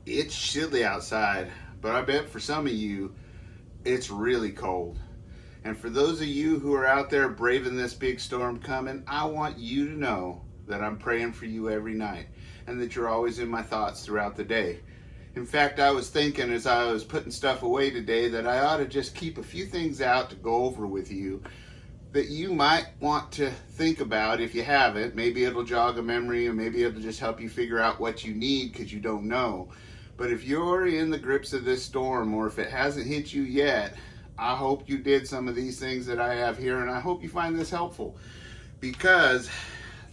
It's chilly outside, but I bet for some of you, it's really cold. And for those of you who are out there braving this big storm coming, I want you to know that I'm praying for you every night and that you're always in my thoughts throughout the day. In fact, I was thinking as I was putting stuff away today that I ought to just keep a few things out to go over with you that you might want to think about if you haven't. Maybe it'll jog a memory, or maybe it'll just help you figure out what you need because you don't know. But if you're in the grips of this storm, or if it hasn't hit you yet, I hope you did some of these things that I have here, and I hope you find this helpful, because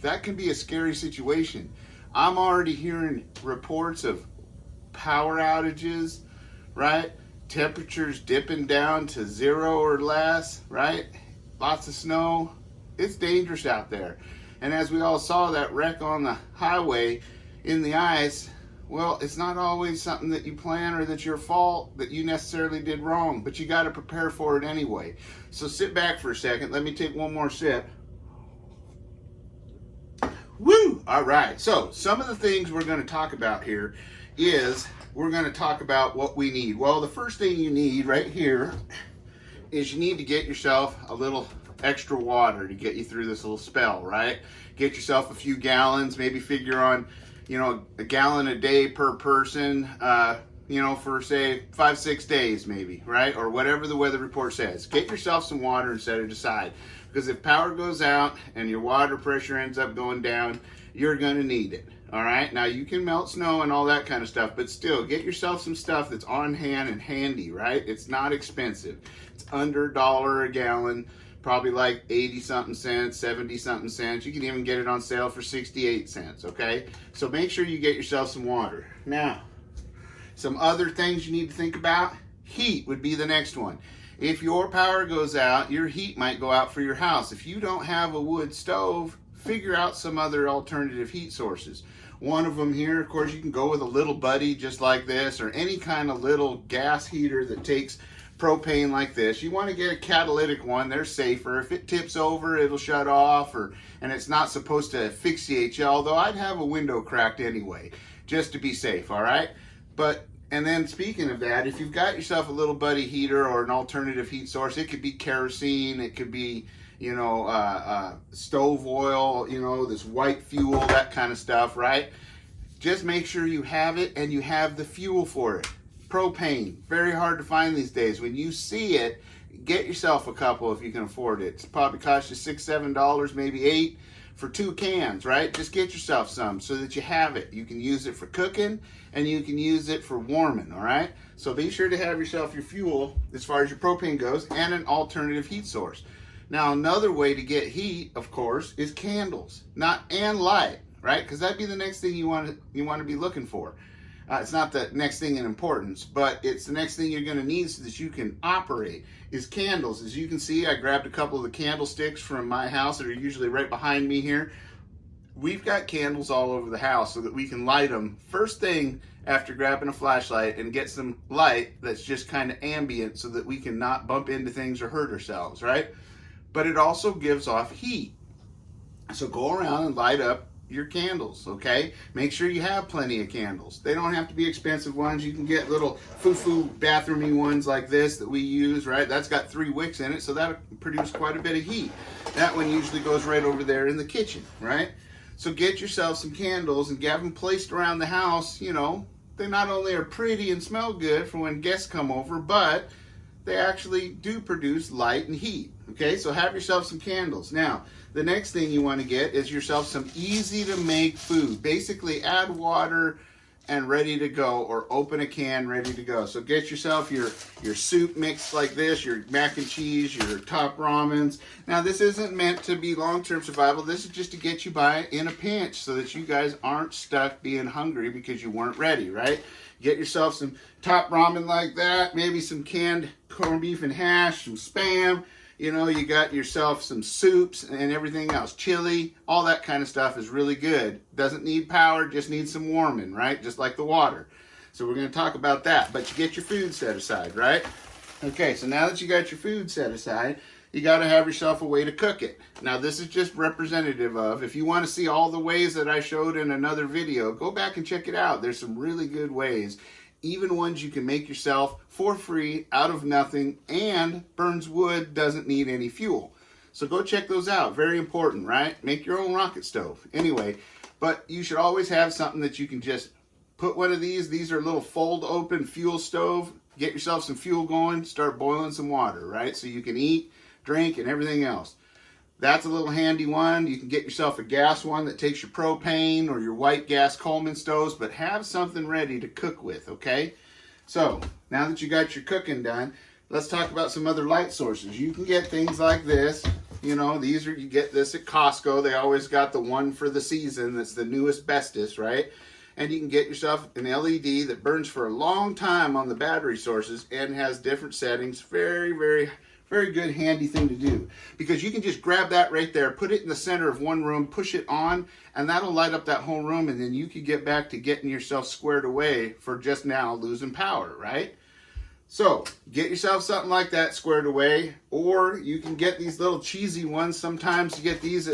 that can be a scary situation. I'm already hearing reports of power outages, right? Temperatures dipping down to 0 or less, right? Lots of snow. It's dangerous out there. And as we all saw that wreck on the highway in the ice, well, it's not always something that you plan or that's your fault that you necessarily did wrong, but you got to prepare for it anyway. So sit back for a second. Let me take one more sip. Woo! All right. So some of the things we're going to talk about here is we're going to talk about what we need. Well, the first thing you need right here is you need to get yourself a little extra water to get you through this little spell, right? Get yourself a few gallons, maybe figure on, a gallon a day per person, for say 5-6 days maybe, right? Or whatever the weather report says. Get yourself some water and set it aside, because if power goes out and your water pressure ends up going down, you're going to need it. All right, now you can melt snow and all that kind of stuff, but still get yourself some stuff that's on hand and handy, right? It's not expensive. It's under $1 a gallon, probably like 80 something cents, 70 something cents. You can even get it on sale for 68 cents, okay? So make sure you get yourself some water. Now, some other things you need to think about. Heat would be the next one. If your power goes out, your heat might go out for your house. If you don't have a wood stove, figure out some other alternative heat sources. One of them here, of course, you can go with a little buddy just like this, or any kind of little gas heater that takes propane like this. You want to get a catalytic one. They're safer. If it tips over, it'll shut off, and it's not supposed to asphyxiate you, although I'd have a window cracked anyway, just to be safe, all right? And then speaking of that, if you've got yourself a little buddy heater or an alternative heat source, it could be kerosene, it could be stove oil, this white fuel, that kind of stuff, right? Just make sure you have it and you have the fuel for it. Propane, very hard to find these days. When you see it, get yourself a couple if you can afford it. It's probably cost you $6, $7, maybe $8 for 2 cans, right? Just get yourself some so that you have it. You can use it for cooking and you can use it for warming, all right? So be sure to have yourself your fuel as far as your propane goes and an alternative heat source. Now, another way to get heat, of course, is candles, and light, right? Because that'd be the next thing you want to be looking for. It's not the next thing in importance, but it's the next thing you're going to need so that you can operate is candles. As you can see, I grabbed a couple of the candlesticks from my house that are usually right behind me here. We've got candles all over the house so that we can light them first thing after grabbing a flashlight and get some light that's just kind of ambient so that we can not bump into things or hurt ourselves, right? But it also gives off heat. So go around and light up your candles, okay? Make sure you have plenty of candles. They don't have to be expensive ones. You can get little foo-foo bathroomy ones like this that we use, right? That's got 3 wicks in it, so that'll produce quite a bit of heat. That one usually goes right over there in the kitchen, right? So get yourself some candles and have them placed around the house. They not only are pretty and smell good for when guests come over, but they actually do produce light and heat. Okay, so have yourself some candles. Now, the next thing you want to get is yourself some easy to make food. Basically, add water and ready to go, or open a can ready to go. So get yourself your soup mix like this, your mac and cheese, your top ramens. Now, this isn't meant to be long-term survival. This is just to get you by in a pinch so that you guys aren't stuck being hungry because you weren't ready, right? Get yourself some top ramen like that, maybe some canned corned beef and hash, some Spam. You got yourself some soups and everything else. Chili, all that kind of stuff is really good. Doesn't need power, just needs some warming, right? Just like the water. So we're going to talk about that. But you get your food set aside, right? Okay, so now that you got your food set aside, you got to have yourself a way to cook it. Now, this is just representative of, if you want to see all the ways that I showed in another video, go back and check it out. There's some really good ways, even ones you can make yourself for free out of nothing, and burns wood, doesn't need any fuel. So go check those out. Very important, right? Make your own rocket stove. Anyway, but you should always have something that you can just put one of these. These are little fold open fuel stove. Get yourself some fuel going, start boiling some water, right? So you can eat, drink, and everything else. That's a little handy one. You can get yourself a gas one that takes your propane or your white gas Coleman stoves, but have something ready to cook with, okay? So now that you got your cooking done, let's talk about some other light sources. You can get things like this. You know, these are, you get this at Costco. They always got the one for the season that's the newest, bestest, right? And you can get yourself an LED that burns for a long time on the battery sources and has different settings. Very, very, very good, handy thing to do. Because you can just grab that right there, put it in the center of one room, push it on, and that'll light up that whole room, and then you can get back to getting yourself squared away for just now losing power, right? So, get yourself something like that squared away, or you can get these little cheesy ones. Sometimes you get these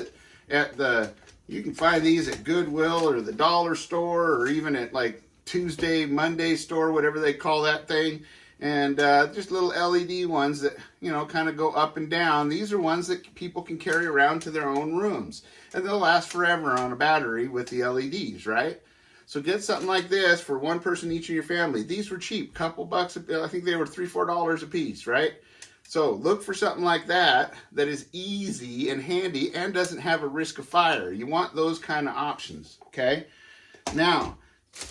you can find these at Goodwill or the dollar store, or even at like Tuesday, Monday store, whatever they call that thing. And just little LED ones that, you know, kind of go up and down. These are ones that people can carry around to their own rooms, and they'll last forever on a battery with the LEDs, right? So get something like this for one person each in your family. These were cheap, couple bucks. I think they were $3, $4 a piece, right? So look for something like that that is easy and handy and doesn't have a risk of fire. You want those kind of options, okay? Now,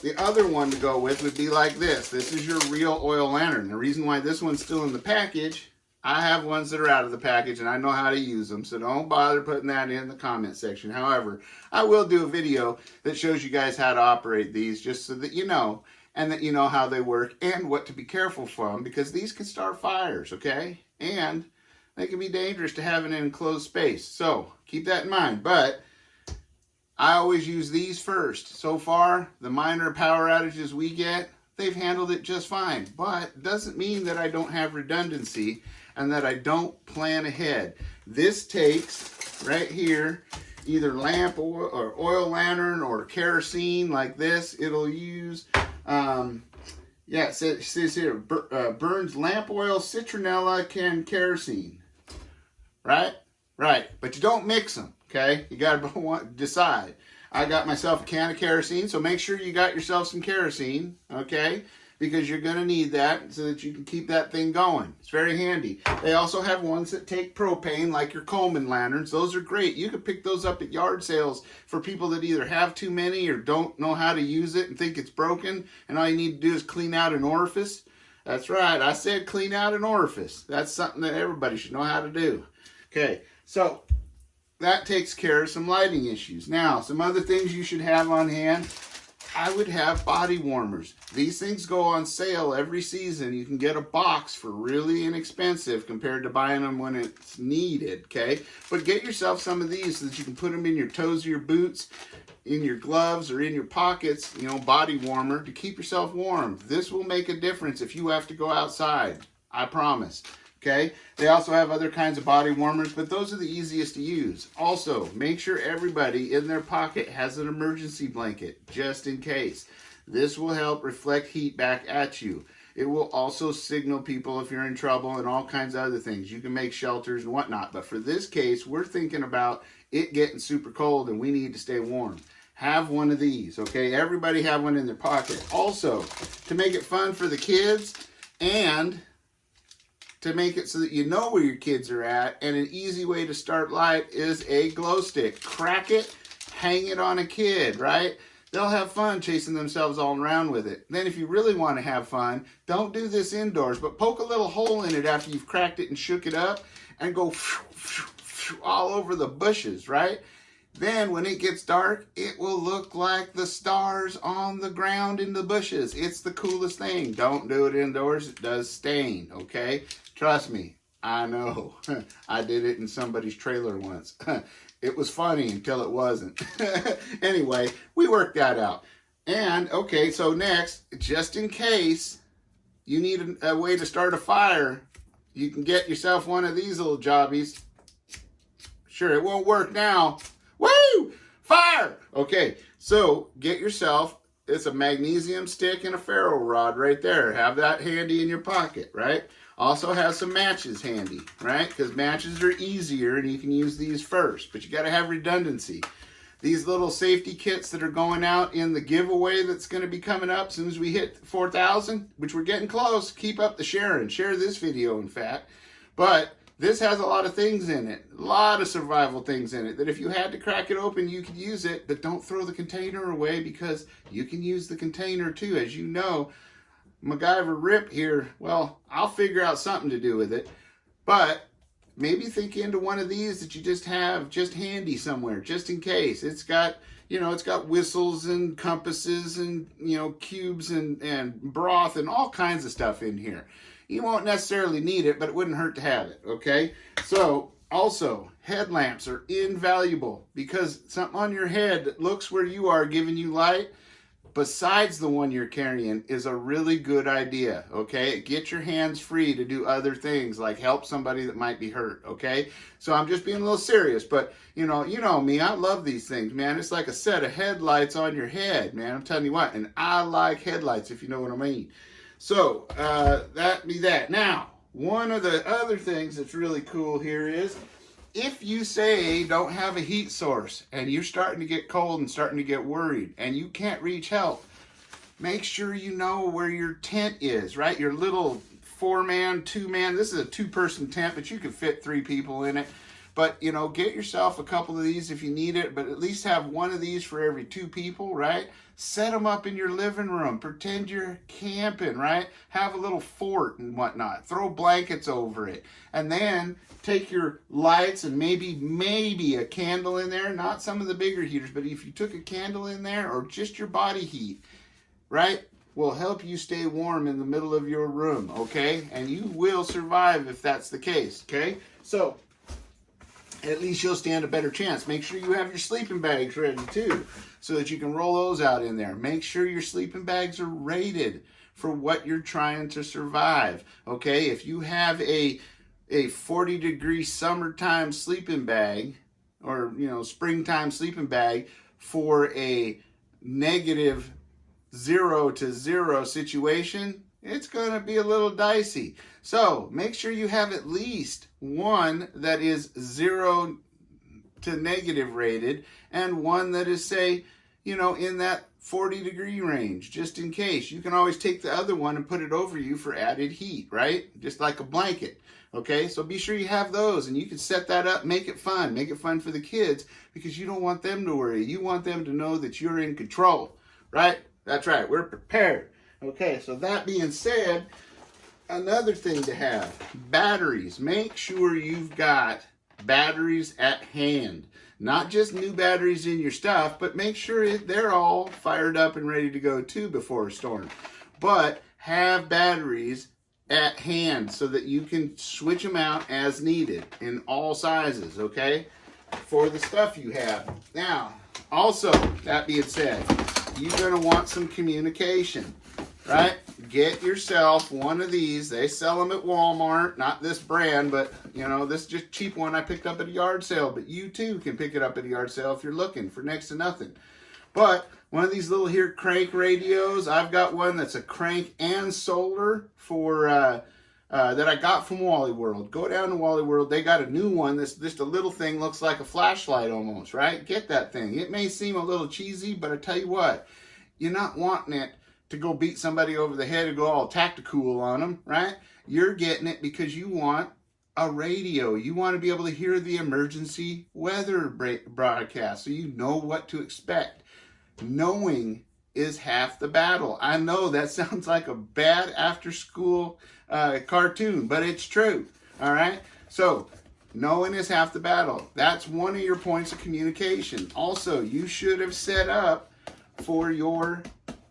the other one to go with would be like this. This is your real oil lantern. The reason why this one's still in the package, I have ones that are out of the package and I know how to use them, so don't bother putting that in the comment section. However, I will do a video that shows you guys how to operate these, just so that you know, and that you know how they work and what to be careful from, because these can start fires, okay? And they can be dangerous to have in an enclosed space. So keep that in mind. But I always use these first. So far, the minor power outages we get, they've handled it just fine. But doesn't mean that I don't have redundancy and that I don't plan ahead. This takes, right here, either lamp or oil lantern or kerosene like this. It'll use, it says here, burns lamp oil, citronella, and kerosene. Right? Right. But you don't mix them, okay? You got to decide. I got myself a can of kerosene, so make sure you got yourself some kerosene, okay? Because you're going to need that so that you can keep that thing going. It's very handy. They also have ones that take propane, like your Coleman lanterns. Those are great. You can pick those up at yard sales for people that either have too many or don't know how to use it and think it's broken, and all you need to do is clean out an orifice. That's right. I said clean out an orifice. That's something that everybody should know how to do. Okay, so that takes care of some lighting issues. Now, some other things you should have on hand. I would have body warmers. These things go on sale every season. You can get a box for really inexpensive compared to buying them when it's needed, okay? But get yourself some of these so that you can put them in your toes of your boots, in your gloves, or in your pockets, you know, body warmer to keep yourself warm. This will make a difference if you have to go outside. I promise. Okay, they also have other kinds of body warmers, but those are the easiest to use. Also, make sure everybody in their pocket has an emergency blanket, just in case. This will help reflect heat back at you. It will also signal people if you're in trouble and all kinds of other things. You can make shelters and whatnot, but for this case, we're thinking about it getting super cold and we need to stay warm. Have one of these, okay? Everybody have one in their pocket. Also, to make it fun for the kids and to make it so that you know where your kids are at, and an easy way to start light is a glow stick. Crack it, hang it on a kid, right? They'll have fun chasing themselves all around with it. Then if you really want to have fun, don't do this indoors, but poke a little hole in it after you've cracked it and shook it up and go all over the bushes, right? Then when it gets dark, it will look like the stars on the ground in the bushes. It's the coolest thing. Don't do it indoors. It does stain, okay? Trust me, I know. I did it in somebody's trailer once. It was funny until it wasn't. Anyway, we worked that out. And, okay, so next, just in case you need a way to start a fire you can get yourself one of these little jobbies. Sure, it won't work now. Woo! Fire! Okay, so get yourself, it's a magnesium stick and a ferro rod right there. Have that handy in your pocket, right? Also have some matches handy, right? Because matches are easier and you can use these first, but you got to have redundancy. These little safety kits that are going out in the giveaway that's going to be coming up as soon as we hit 4,000, which we're getting close. Keep up the sharing. Share this video, in fact. But this has a lot of things in it, a lot of survival things in it, that if you had to crack it open, you could use it, but don't throw the container away because you can use the container too. As you know, MacGyver Rip here, well, I'll figure out something to do with it, but maybe think into one of these that you just have just handy somewhere, just in case. It's got, you know, it's got whistles and compasses and, you know, cubes and broth and all kinds of stuff in here. You won't necessarily need it, but it wouldn't hurt to have it, okay? So, also, headlamps are invaluable because something on your head that looks where you are giving you light, besides the one you're carrying, is a really good idea, okay? Get your hands free to do other things like help somebody that might be hurt, okay? So I'm just being a little serious, but you know me, I love these things, man. It's like a set of headlights on your head, man. I'm telling you what, and I like headlights, if you know what I mean. So, that be that. Now, one of the other things that's really cool here is, if you say don't have a heat source and you're starting to get cold and starting to get worried and you can't reach help, make sure you know where your tent is, right? Your little 4-man, 2-man, this is a 2-person tent, but you can fit 3 people in it. But, you know, get yourself a couple of these if you need it, but at least have one of these for every 2 people, right? Set them up in your living room. Pretend you're camping, right? Have a little fort and whatnot. Throw blankets over it. And then take your lights and maybe a candle in there. Not some of the bigger heaters, but if you took a candle in there or just your body heat, right, will help you stay warm in the middle of your room, okay? And you will survive if that's the case, okay? So, at least you'll stand a better chance. Make sure you have your sleeping bags ready too, so that you can roll those out in there. Make sure your sleeping bags are rated for what you're trying to survive, okay? If you have a 40-degree summertime sleeping bag, or, you know, springtime sleeping bag for a negative 0 to 0 situation, it's going to be a little dicey. So make sure you have at least one that is 0 to negative rated and one that is, say, you know, in that 40-degree range, just in case. You can always take the other one and put it over you for added heat, right? Just like a blanket. Okay, so be sure you have those, and you can set that up, make it fun for the kids, because you don't want them to worry. You want them to know that you're in control, right? That's right, we're prepared. Okay, so that being said, another thing to have, batteries. Make sure you've got batteries at hand. Not just new batteries in your stuff, but make sure they're all fired up and ready to go too before a storm. But have batteries at hand so that you can switch them out as needed in all sizes, okay, for the stuff you have. Now, also, that being said, you're going to want some communication, right? Get yourself one of these. They sell them at Walmart, not this brand, but, you know, this is just a cheap one I picked up at a yard sale, but you too can pick it up at a yard sale if you're looking for next to nothing. But one of these little here crank radios, I've got one that's a crank and solar for that I got from Wally World. Go down to Wally World. They got a new one that's just a little thing, looks like a flashlight almost, right? Get that thing. It may seem a little cheesy, but I tell you what, you're not wanting it to go beat somebody over the head and go all tactical on them, right? You're getting it because you want a radio. You want to be able to hear the emergency weather broadcast so you know what to expect. Knowing is half the battle. I know that sounds like a bad after-school cartoon, but it's true, all right? So, knowing is half the battle. That's one of your points of communication. Also, you should have set up for your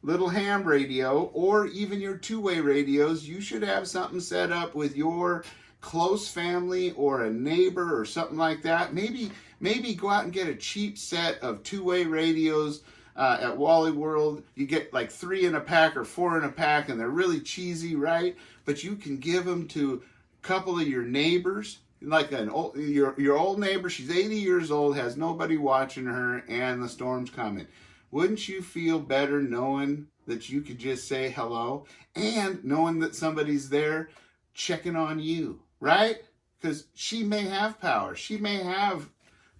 little ham radio or even your two-way radios. You should have something set up with your close family or a neighbor or something like that. Maybe go out and get a cheap set of two-way radios at Wally World. You get like 3 in a pack or 4 in a pack, and they're really cheesy, right? But you can give them to couple of your neighbors, like your old neighbor, she's 80 years old, has nobody watching her, and the storm's coming. Wouldn't you feel better knowing that you could just say hello and knowing that somebody's there checking on you, right? Because she may have power. She may have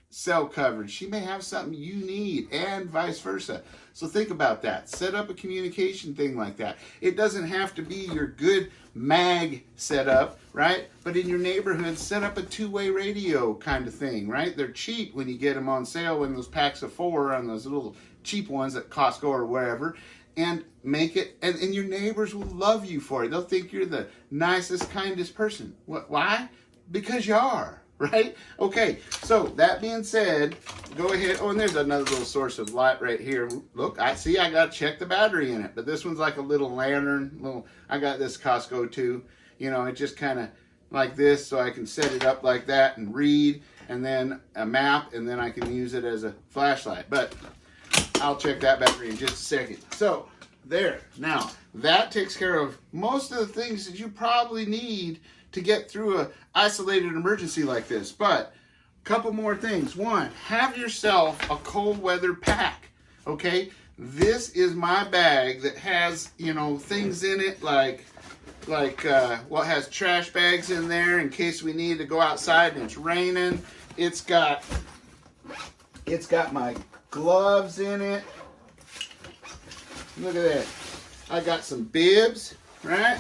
cell coverage. She may have something you need, and vice versa. So think about that. Set up a communication thing like that. It doesn't have to be your good mag setup, right? But in your neighborhood, set up a two-way radio kind of thing, right? They're cheap when you get them on sale in those packs of 4 on those little cheap ones at Costco or wherever. And make it, and your neighbors will love you for it. They'll think you're the nicest, kindest person. Why? Because you are, right? Okay, so that being said, go ahead. Oh, and there's another little source of light right here. Look, I got to check the battery in it, but this one's like a little lantern. I got this Costco too. You know, it just kind of like this, so I can set it up like that and read, and then a map, and then I can use it as a flashlight. But I'll check that battery in just a second. So there. Now, that takes care of most of the things that you probably need to get through a isolated emergency like this. But a couple more things. One, have yourself a cold weather pack. Okay? This is my bag that has, you know, things in it like has trash bags in there in case we need to go outside and it's raining. It's got my gloves in it. Look at that. I got some bibs, right?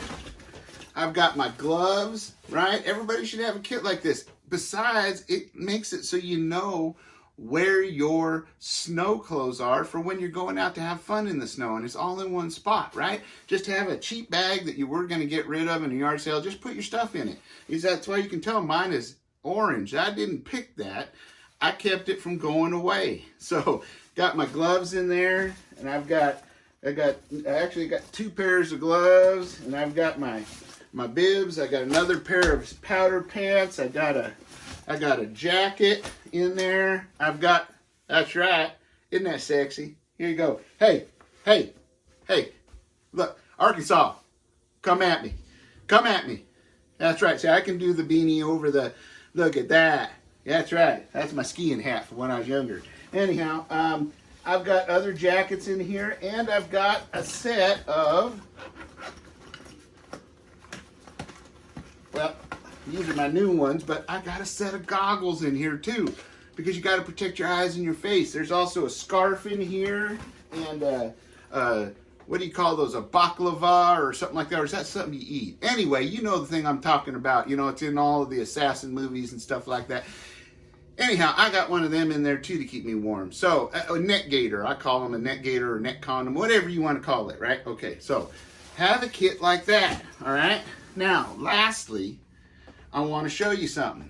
I've got my gloves, right? Everybody should have a kit like this. Besides, it makes it so you know where your snow clothes are for when you're going out to have fun in the snow, and it's all in one spot, right? Just have a cheap bag that you were going to get rid of in a yard sale. Just put your stuff in it. That's why you can tell mine is orange. I didn't pick that. I kept it from going away. So got my gloves in there, and I actually got 2 pairs of gloves, and I've got my bibs. I got another pair of powder pants. I got a jacket in there. That's right. Isn't that sexy? Here you go. Hey. Look, Arkansas, come at me. Come at me. That's right. See, I can do the beanie over the, look at that. That's right. That's my skiing hat from when I was younger. Anyhow, I've got other jackets in here, and I've got a set of, well, these are my new ones, but I got a set of goggles in here too, because you got to protect your eyes and your face. There's also a scarf in here, and what do you call those, a baklava or something like that, or is that something you eat? Anyway, you know the thing I'm talking about. You know, it's in all of the assassin movies and stuff like that. Anyhow, I got one of them in there too to keep me warm. So, a neck gaiter. I call them a neck gaiter or neck condom, whatever you want to call it, right? Okay, so have a kit like that, all right? Now, lastly, I want to show you something.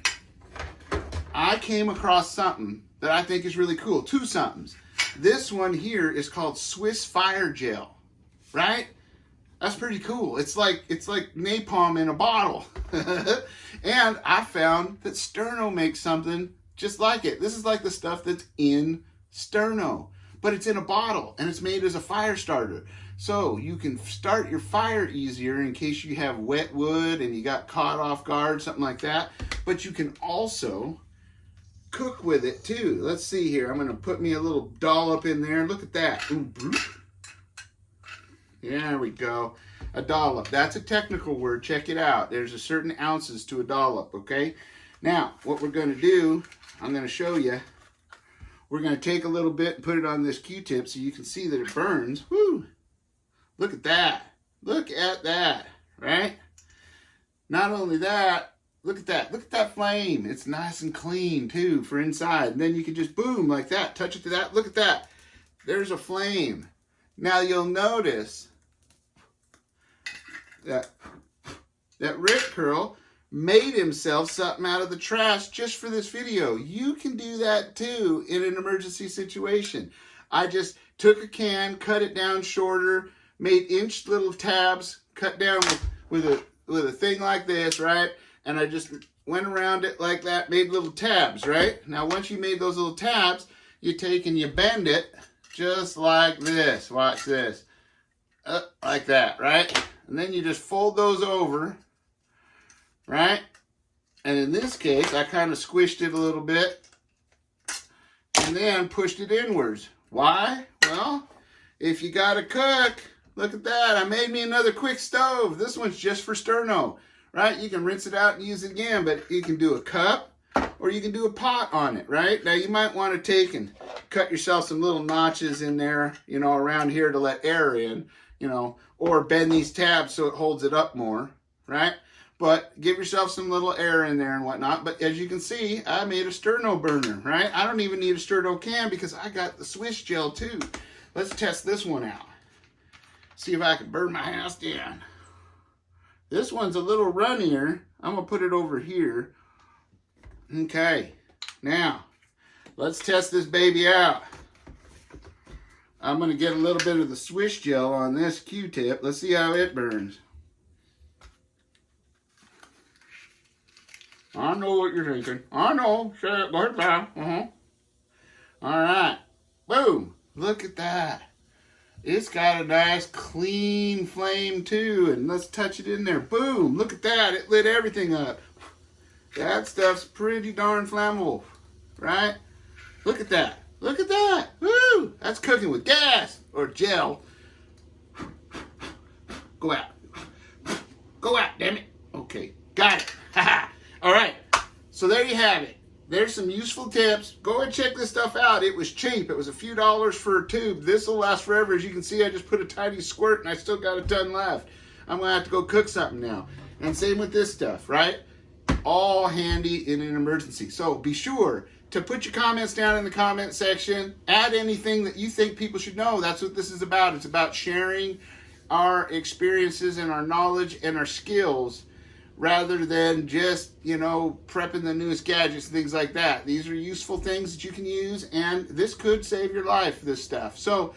I came across something that I think is really cool. 2 somethings. This one here is called Swiss Fire Gel, right? That's pretty cool. It's like napalm in a bottle. And I found that Sterno makes something just like it. This is like the stuff that's in Sterno, but it's in a bottle, and it's made as a fire starter. So you can start your fire easier in case you have wet wood and you got caught off guard, something like that. But you can also cook with it too. Let's see here. I'm going to put me a little dollop in there. Look at that. There we go. A dollop. That's a technical word. Check it out. There's a certain ounces to a dollop, okay? Now, what we're going to do, I'm going to show you. We're going to take a little bit and put it on this Q-tip so you can see that it burns. Woo! Look at that. Look at that, right? Not only that, look at that. Look at that flame. It's nice and clean, too, for inside. And then you can just boom, like that. Touch it to that. Look at that. There's a flame. Now, you'll notice that Rick Curl made himself something out of the trash just for this video. You can do that too in an emergency situation. I just took a can, cut it down shorter, made inch little tabs, cut down with a thing like this, right? And I just went around it like that, made little tabs, right? Now once you made those little tabs, you take and you bend it just like this. Watch this. Like that, right? And then you just fold those over right? And in this case, I kind of squished it a little bit and then pushed it inwards. Why? Well, if you got to cook, look at that. I made me another quick stove. This one's just for sterno, right? You can rinse it out and use it again, but you can do a cup or you can do a pot on it, right? Now, you might want to take and cut yourself some little notches in there, you know, around here to let air in, you know, or bend these tabs so it holds it up more, right? But give yourself some little air in there and whatnot. But as you can see, I made a sterno burner, right? I don't even need a sterno can because I got the Swiss gel too. Let's test this one out. See if I can burn my house down. This one's a little runnier. I'm gonna put it over here. Okay, now let's test this baby out. I'm gonna get a little bit of the Swiss gel on this Q-tip. Let's see how it burns. I know what you're thinking. I know. Say it like that. All right. Boom. Look at that. It's got a nice clean flame too. And let's touch it in there. Boom. Look at that. It lit everything up. That stuff's pretty darn flammable. Right? Look at that. Look at that. Woo. That's cooking with gas or gel. Go out. Go out, damn it. Okay. Got it. Haha. All right, so there you have it. There's some useful tips. Go and check this stuff out. It was cheap. It was a few dollars for a tube. This will last forever. As you can see, I just put a tiny squirt and I still got a ton left. I'm going to have to go cook something now. And same with this stuff, right? All handy in an emergency. So be sure to put your comments down in the comment section. Add anything that you think people should know. That's what this is about. It's about sharing our experiences and our knowledge and our skills, rather than just, you know, prepping the newest gadgets and things like that. These are useful things that you can use, and this could save your life, this stuff. So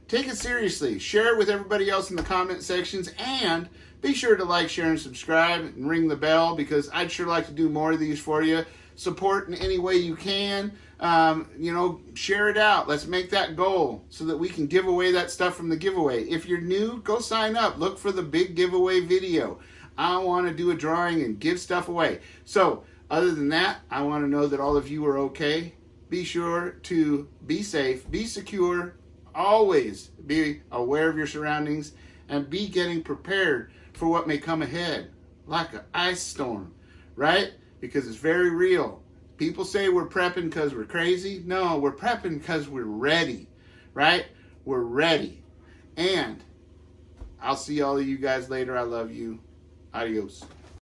take it seriously. Share it with everybody else in the comment sections, and be sure to like, share, and subscribe, and ring the bell, because I'd sure like to do more of these for you. Support in any way you can. You know, share it out. Let's make that goal so that we can give away that stuff from the giveaway. If you're new, go sign up. Look for the big giveaway video. I want to do a drawing and give stuff away. So, other than that, I want to know that all of you are okay. Be sure to be safe, be secure, always be aware of your surroundings, and be getting prepared for what may come ahead, like an ice storm, right? Because it's very real. People say we're prepping because we're crazy. No, we're prepping because we're ready, right? We're ready. And I'll see all of you guys later. I love you. Adios.